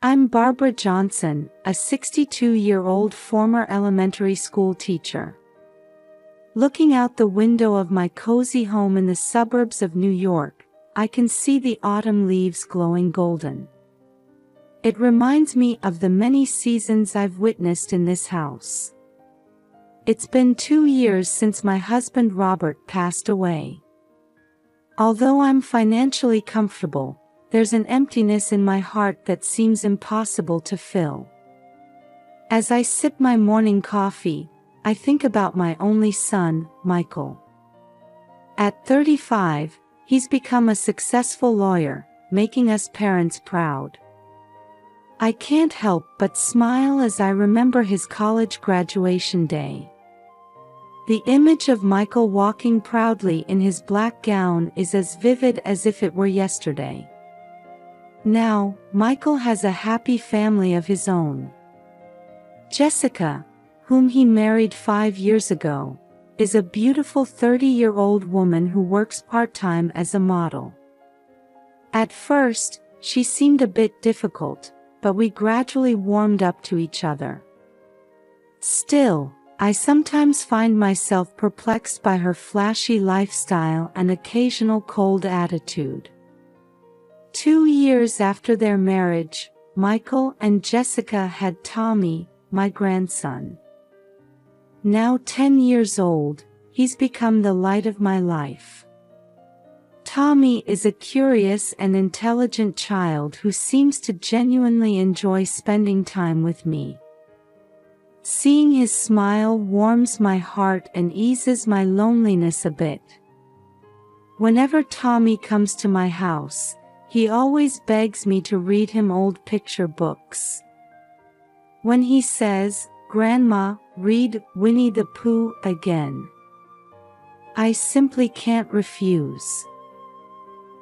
I'm Barbara Johnson, a 62-year-old former elementary school teacher. Looking out the window of my cozy home in the suburbs of New York, I can see the autumn leaves glowing golden. It reminds me of the many seasons I've witnessed in this house. It's been 2 years since my husband Robert passed away. Although I'm financially comfortable, there's an emptiness in my heart that seems impossible to fill. As I sip my morning coffee, I think about my only son, Michael. At 35, he's become a successful lawyer, making us parents proud. I can't help but smile as I remember his college graduation day. The image of Michael walking proudly in his black gown is as vivid as if it were yesterday. Now, Michael has a happy family of his own. Jessica, whom he married 5 years ago, is a beautiful 30-year-old woman who works part-time as a model. At first, she seemed a bit difficult, but we gradually warmed up to each other. Still, I sometimes find myself perplexed by her flashy lifestyle and occasional cold attitude. 2 years after their marriage, Michael and Jessica had Tommy, my grandson. Now 10 years old, he's become the light of my life. Tommy is a curious and intelligent child who seems to genuinely enjoy spending time with me. Seeing his smile warms my heart and eases my loneliness a bit. Whenever Tommy comes to my house, he always begs me to read him old picture books. When he says, "Grandma, read Winnie the Pooh again," I simply can't refuse.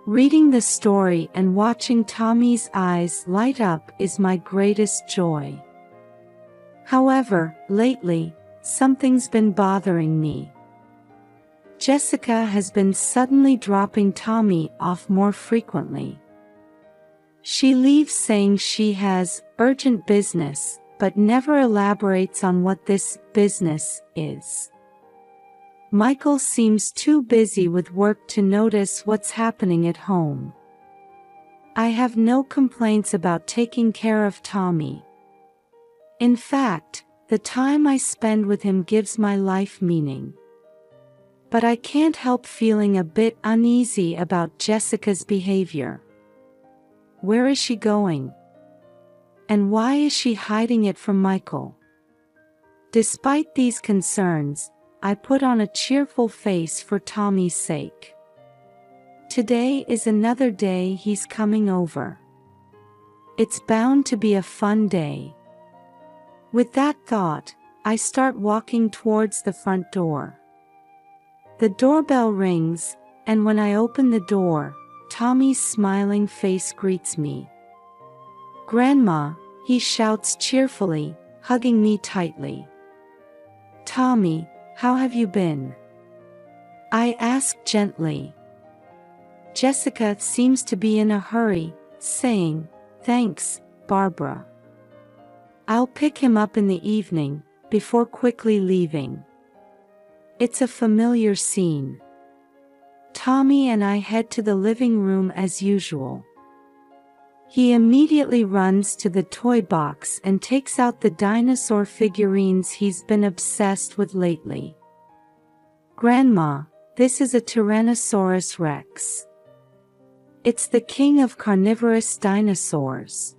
Reading the story and watching Tommy's eyes light up is my greatest joy. However, lately, something's been bothering me. Jessica has been suddenly dropping Tommy off more frequently. She leaves saying she has urgent business, but never elaborates on what this business is. Michael seems too busy with work to notice what's happening at home. I have no complaints about taking care of Tommy. In fact, the time I spend with him gives my life meaning. But I can't help feeling a bit uneasy about Jessica's behavior. Where is she going? And why is she hiding it from Michael? Despite these concerns, I put on a cheerful face for Tommy's sake. Today is another day he's coming over. It's bound to be a fun day. With that thought, I start walking towards the front door. The doorbell rings, and when I open the door, Tommy's smiling face greets me. "Grandma," he shouts cheerfully, hugging me tightly. "Tommy, how have you been?" I ask gently. Jessica seems to be in a hurry, saying, "Thanks, Barbara. I'll pick him up in the evening," before quickly leaving. It's a familiar scene. Tommy and I head to the living room as usual. He immediately runs to the toy box and takes out the dinosaur figurines he's been obsessed with lately. "Grandma, this is a Tyrannosaurus Rex. It's the king of carnivorous dinosaurs,"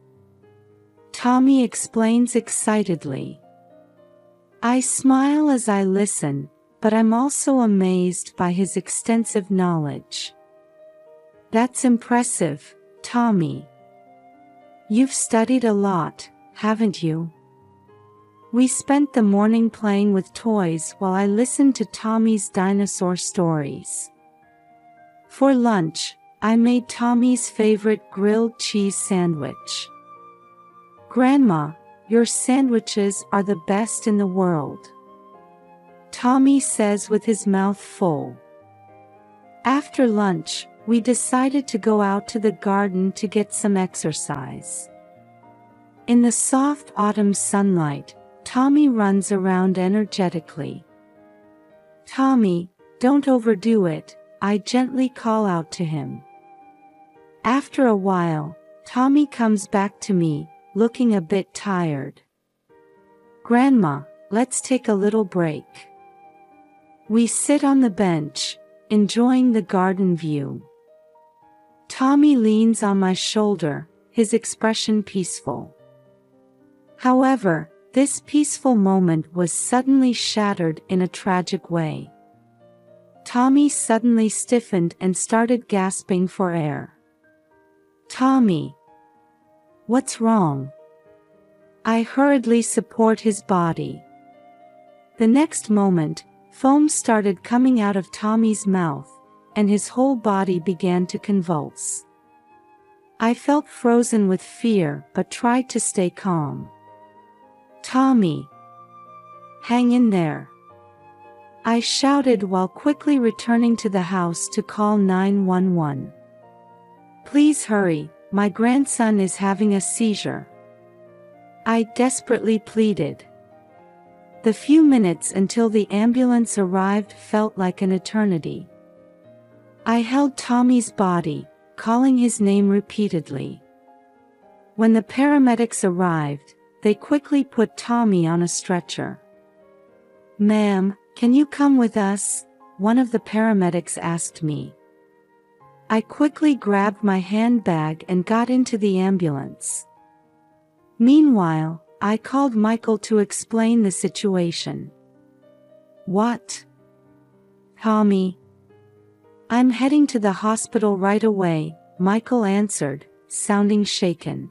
Tommy explains excitedly. I smile as I listen, but I'm also amazed by his extensive knowledge. "That's impressive, Tommy. You've studied a lot, haven't you?" We spent the morning playing with toys while I listened to Tommy's dinosaur stories. For lunch, I made Tommy's favorite grilled cheese sandwich. "Grandma, your sandwiches are the best in the world," Tommy says with his mouth full. After lunch, we decided to go out to the garden to get some exercise. In the soft autumn sunlight, Tommy runs around energetically. "Tommy, don't overdo it," I gently call out to him. After a while, Tommy comes back to me, looking a bit tired. "Grandma, let's take a little break." We sit on the bench, enjoying the garden view. Tommy leans on my shoulder, his expression peaceful. However, this peaceful moment was suddenly shattered in a tragic way. Tommy suddenly stiffened and started gasping for air. "Tommy! What's wrong?" I hurriedly support his body. The next moment, foam started coming out of Tommy's mouth, and his whole body began to convulse. I felt frozen with fear but tried to stay calm. "Tommy! Hang in there!" I shouted while quickly returning to the house to call 911. "Please hurry, my grandson is having a seizure," I desperately pleaded. The few minutes until the ambulance arrived felt like an eternity. I held Tommy's body, calling his name repeatedly. When the paramedics arrived, they quickly put Tommy on a stretcher. "Ma'am, can you come with us?" one of the paramedics asked me. I quickly grabbed my handbag and got into the ambulance. Meanwhile, I called Michael to explain the situation. "What? Tommy?" "I'm heading to the hospital right away," Michael answered, sounding shaken.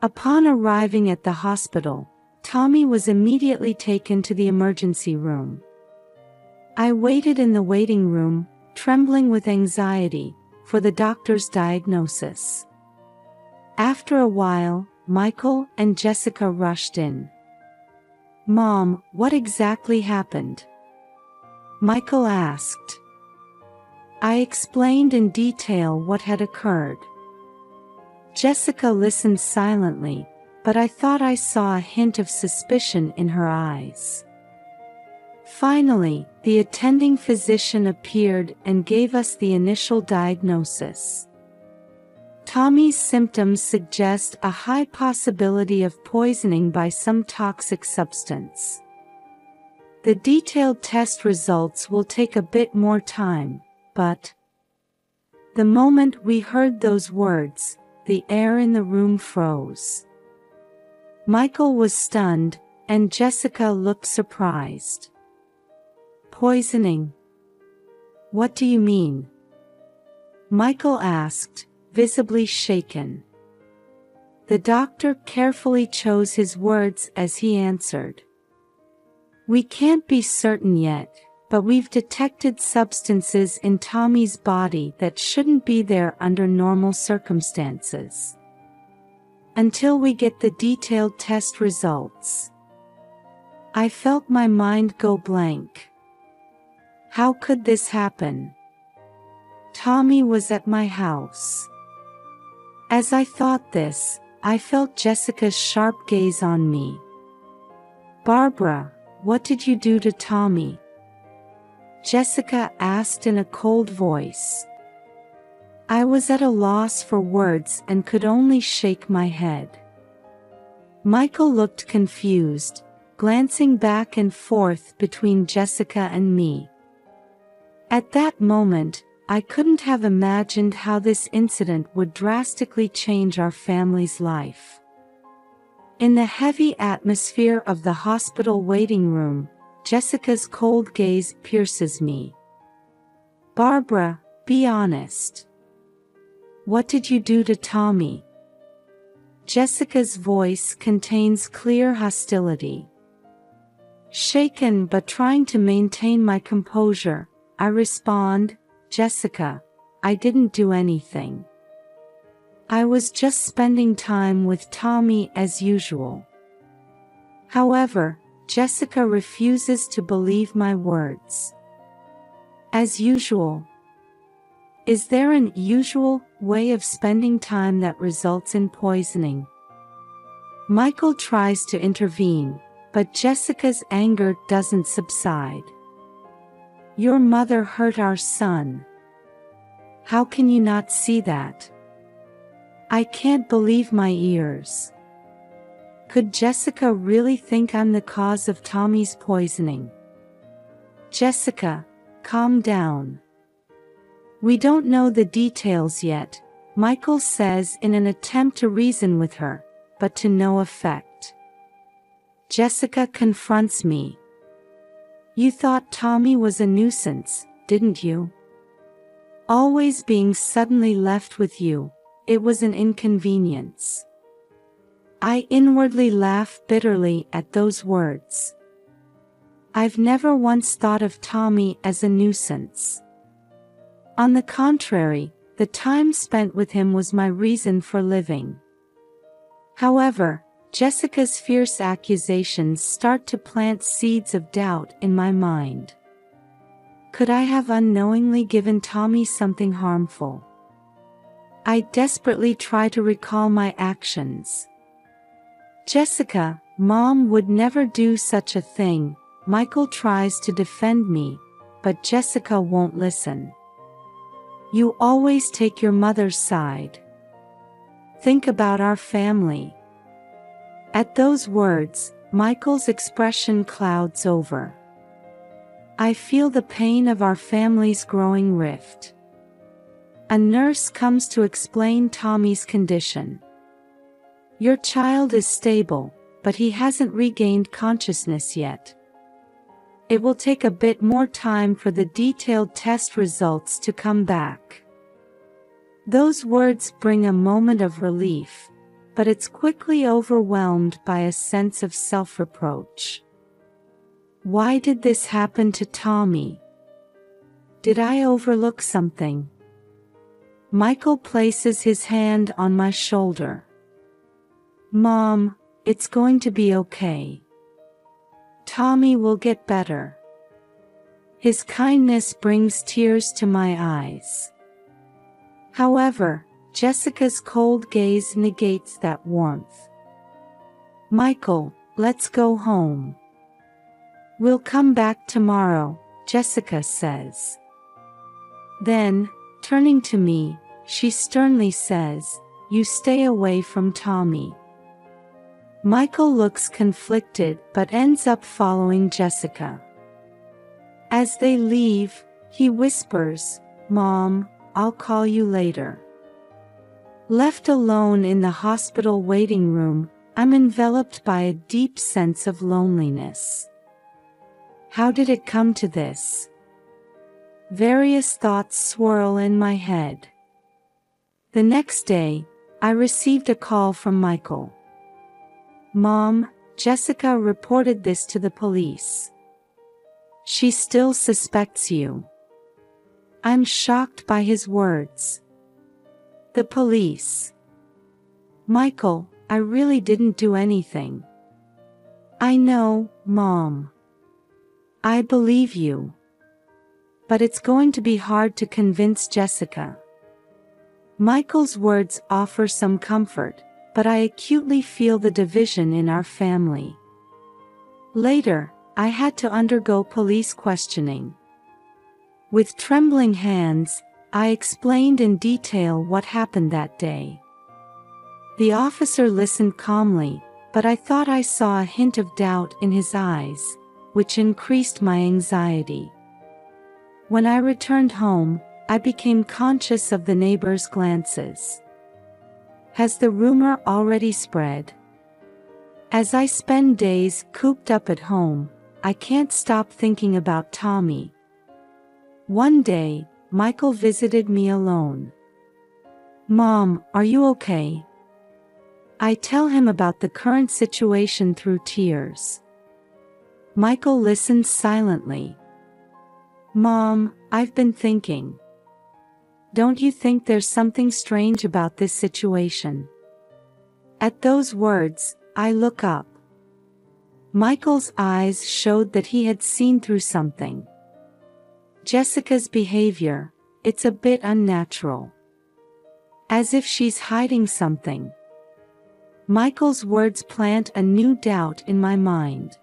Upon arriving at the hospital, Tommy was immediately taken to the emergency room. I waited in the waiting room, trembling with anxiety, for the doctor's diagnosis. After a while, Michael and Jessica rushed in. "Mom, what exactly happened?" Michael asked. I explained in detail what had occurred. Jessica listened silently, but I thought I saw a hint of suspicion in her eyes. Finally, the attending physician appeared and gave us the initial diagnosis. Tommy's symptoms suggest a high possibility of poisoning by some toxic substance. The detailed test results will take a bit more time, but the moment we heard those words, the air in the room froze. Michael was stunned, and Jessica looked surprised. "Poisoning? What do you mean?" Michael asked, visibly shaken. The doctor carefully chose his words as he answered. "We can't be certain yet, but we've detected substances in Tommy's body that shouldn't be there under normal circumstances. Until we get the detailed test results." I felt my mind go blank. How could this happen? Tommy was at my house. As I thought this, I felt Jessica's sharp gaze on me. "Barbara, what did you do to Tommy?" Jessica asked in a cold voice. I was at a loss for words and could only shake my head. Michael looked confused, glancing back and forth between Jessica and me. At that moment, I couldn't have imagined how this incident would drastically change our family's life. In the heavy atmosphere of the hospital waiting room, Jessica's cold gaze pierces me. "Barbara, be honest. What did you do to Tommy?" Jessica's voice contains clear hostility. Shaken but trying to maintain my composure, I respond, "Jessica, I didn't do anything. I was just spending time with Tommy as usual." However, Jessica refuses to believe my words. As usual? Is there an usual way of spending time that results in poisoning? Michael tries to intervene, but Jessica's anger doesn't subside. Your mother hurt our son. How can you not see that? I can't believe my ears. Could Jessica really think I'm the cause of Tommy's poisoning? Jessica, calm down. We don't know the details yet, Michael says in an attempt to reason with her, but to no effect. Jessica confronts me. You thought Tommy was a nuisance, didn't you? Always being suddenly left with you, it was an inconvenience. I inwardly laugh bitterly at those words. I've never once thought of Tommy as a nuisance. On the contrary, the time spent with him was my reason for living. However, Jessica's fierce accusations start to plant seeds of doubt in my mind. Could I have unknowingly given Tommy something harmful? I desperately try to recall my actions. Jessica, Mom would never do such a thing. Michael tries to defend me, but Jessica won't listen. You always take your mother's side. Think about our family. At those words, Michael's expression clouds over. I feel the pain of our family's growing rift. A nurse comes to explain Tommy's condition. Your child is stable, but he hasn't regained consciousness yet. It will take a bit more time for the detailed test results to come back. Those words bring a moment of relief, but it's quickly overwhelmed by a sense of self-reproach. Why did this happen to Tommy? Did I overlook something? Michael places his hand on my shoulder. Mom, it's going to be okay. Tommy will get better. His kindness brings tears to my eyes. However, Jessica's cold gaze negates that warmth. Michael, let's go home. We'll come back tomorrow, Jessica says. Then, turning to me, she sternly says, You stay away from Tommy. Michael looks conflicted but ends up following Jessica. As they leave, he whispers, Mom, I'll call you later. Left alone in the hospital waiting room, I'm enveloped by a deep sense of loneliness. How did it come to this? Various thoughts swirl in my head. The next day, I received a call from Michael. Mom, Jessica reported this to the police. She still suspects you. I'm shocked by his words. The police. Michael, I really didn't do anything. I know, Mom. I believe you. But it's going to be hard to convince Jessica. Michael's words offer some comfort, but I acutely feel the division in our family. Later, I had to undergo police questioning. With trembling hands, I explained in detail what happened that day. The officer listened calmly, but I thought I saw a hint of doubt in his eyes, which increased my anxiety. When I returned home, I became conscious of the neighbors' glances. Has the rumor already spread? As I spend days cooped up at home, I can't stop thinking about Tommy. One day, Michael visited me alone. Mom, are you okay? I tell him about the current situation through tears. Michael listens silently. Mom, I've been thinking. Don't you think there's something strange about this situation? At those words, I look up. Michael's eyes showed that he had seen through something. Jessica's behavior, it's a bit unnatural. As if she's hiding something. Michael's words plant a new doubt in my mind.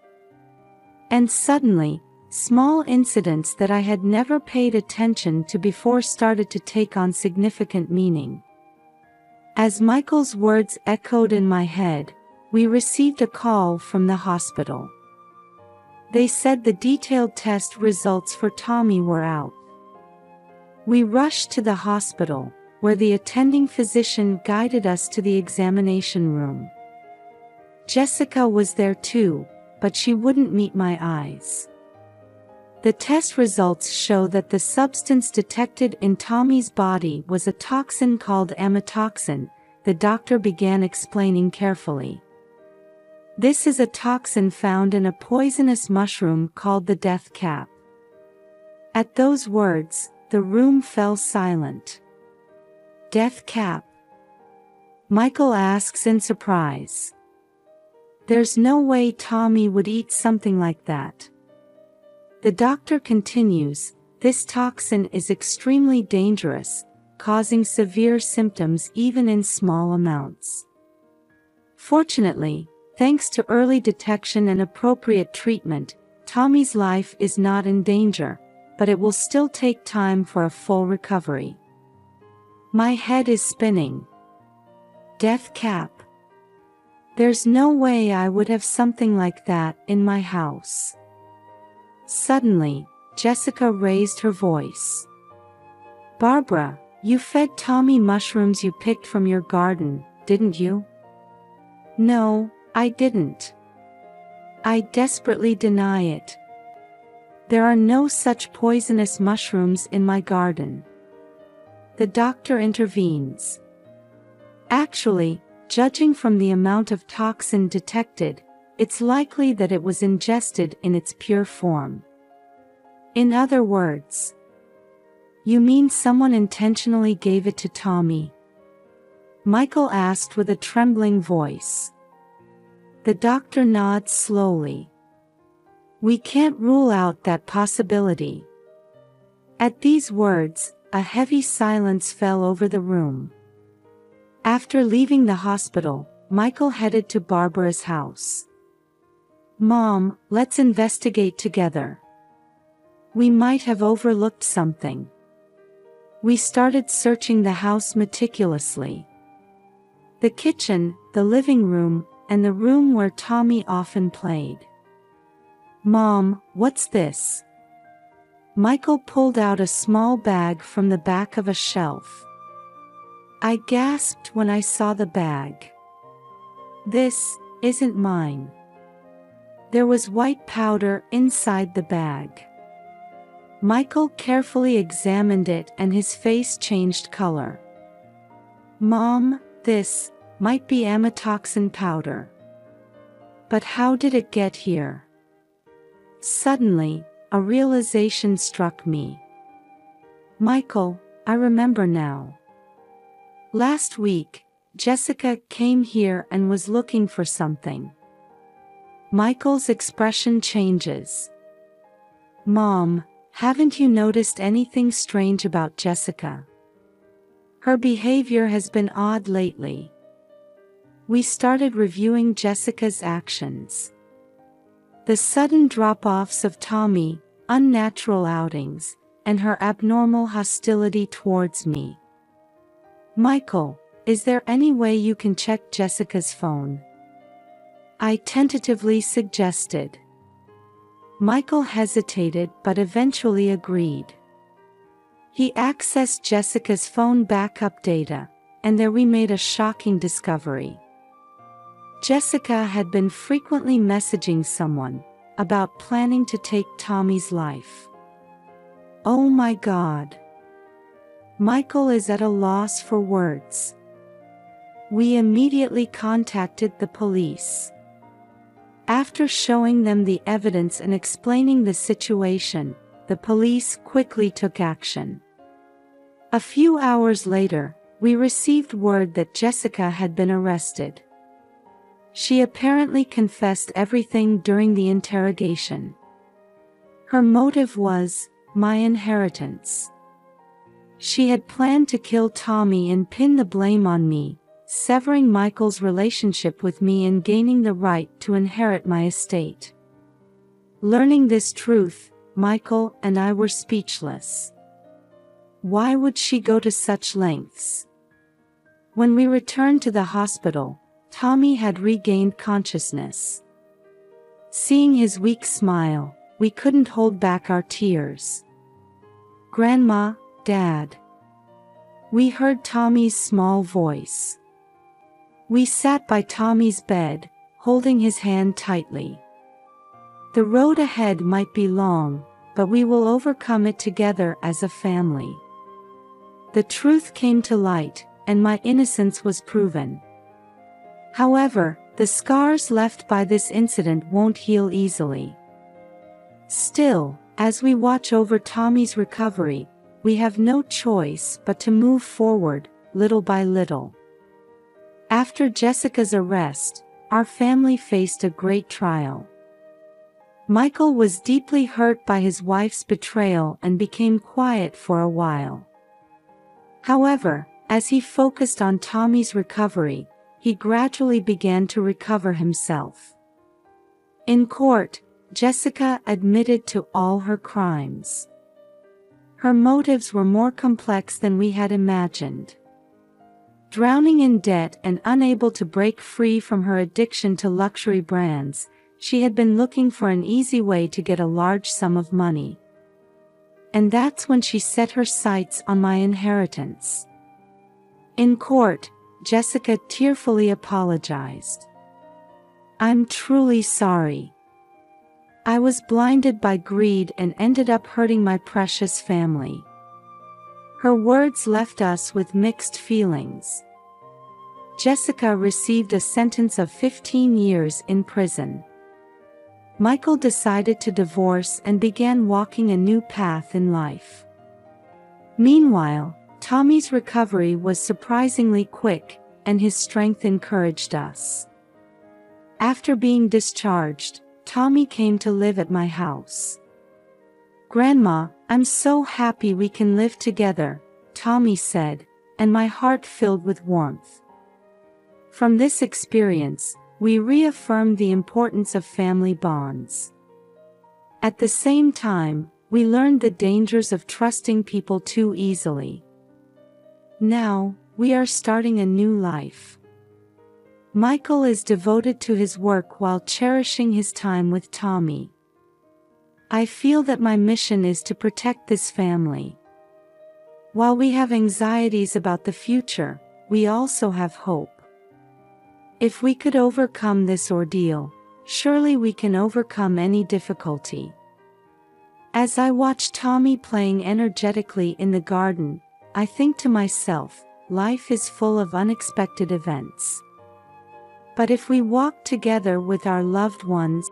And suddenly, small incidents that I had never paid attention to before started to take on significant meaning. As Michael's words echoed in my head, we received a call from the hospital. They said the detailed test results for Tommy were out. We rushed to the hospital, where the attending physician guided us to the examination room. Jessica was there too, but she wouldn't meet my eyes. The test results show that the substance detected in Tommy's body was a toxin called amatoxin, the doctor began explaining carefully. This is a toxin found in a poisonous mushroom called the death cap. At those words, the room fell silent. Death cap? Michael asks in surprise. There's no way Tommy would eat something like that. The doctor continues, this toxin is extremely dangerous, causing severe symptoms even in small amounts. Fortunately, thanks to early detection and appropriate treatment, Tommy's life is not in danger, but it will still take time for a full recovery. My head is spinning. Death cap. There's no way I would have something like that in my house. Suddenly, Jessica raised her voice. Barbara, you fed Tommy mushrooms you picked from your garden, didn't you? No, I didn't. I desperately deny it. There are no such poisonous mushrooms in my garden. The doctor intervenes. Actually, judging from the amount of toxin detected, it's likely that it was ingested in its pure form. In other words, you mean someone intentionally gave it to Tommy? Michael asked with a trembling voice. The doctor nods slowly. We can't rule out that possibility. At these words, a heavy silence fell over the room. After leaving the hospital, Michael headed to Barbara's house. Mom, let's investigate together. We might have overlooked something. We started searching the house meticulously. The kitchen, the living room, and the room where Tommy often played. Mom, what's this? Michael pulled out a small bag from the back of a shelf. I gasped when I saw the bag. This isn't mine. There was white powder inside the bag. Michael carefully examined it and his face changed color. Mom, this might be amatoxin powder. But how did it get here? Suddenly, a realization struck me. Michael, I remember now. Last week, Jessica came here and was looking for something. Michael's expression changes. Mom, haven't you noticed anything strange about Jessica? Her behavior has been odd lately. We started reviewing Jessica's actions. The sudden drop-offs of Tommy, unnatural outings, and her abnormal hostility towards me. Michael, is there any way you can check Jessica's phone? I tentatively suggested. Michael hesitated but eventually agreed. He accessed Jessica's phone backup data, and there we made a shocking discovery. Jessica had been frequently messaging someone about planning to take Tommy's life. Oh my God. Michael is at a loss for words. We immediately contacted the police. After showing them the evidence and explaining the situation, the police quickly took action. A few hours later, we received word that Jessica had been arrested. She apparently confessed everything during the interrogation. Her motive was my inheritance. She had planned to kill Tommy and pin the blame on me, severing Michael's relationship with me and gaining the right to inherit my estate. Learning this truth, Michael and I were speechless. Why would she go to such lengths? When we returned to the hospital, Tommy had regained consciousness. Seeing his weak smile, we couldn't hold back our tears. "Grandma, Dad." We heard Tommy's small voice. We sat by Tommy's bed, holding his hand tightly. The road ahead might be long, but we will overcome it together as a family. The truth came to light, and my innocence was proven. However, the scars left by this incident won't heal easily. Still, as we watch over Tommy's recovery, we have no choice but to move forward, little by little. After Jessica's arrest, our family faced a great trial. Michael was deeply hurt by his wife's betrayal and became quiet for a while. However, as he focused on Tommy's recovery, he gradually began to recover himself. In court, Jessica admitted to all her crimes. Her motives were more complex than we had imagined. Drowning in debt and unable to break free from her addiction to luxury brands, she had been looking for an easy way to get a large sum of money. And that's when she set her sights on my inheritance. In court, Jessica tearfully apologized. "I'm truly sorry. I was blinded by greed and ended up hurting my precious family." Her words left us with mixed feelings. Jessica received a sentence of 15 years in prison. Michael decided to divorce and began walking a new path in life. Meanwhile, Tommy's recovery was surprisingly quick, and his strength encouraged us. After being discharged, Tommy came to live at my house. "Grandma, I'm so happy we can live together," Tommy said, and my heart filled with warmth. From this experience, we reaffirmed the importance of family bonds. At the same time, we learned the dangers of trusting people too easily. Now, we are starting a new life. Michael is devoted to his work while cherishing his time with Tommy. I feel that my mission is to protect this family. While we have anxieties about the future, we also have hope. If we could overcome this ordeal, surely we can overcome any difficulty. As I watch Tommy playing energetically in the garden, I think to myself, life is full of unexpected events. But if we walk together with our loved ones,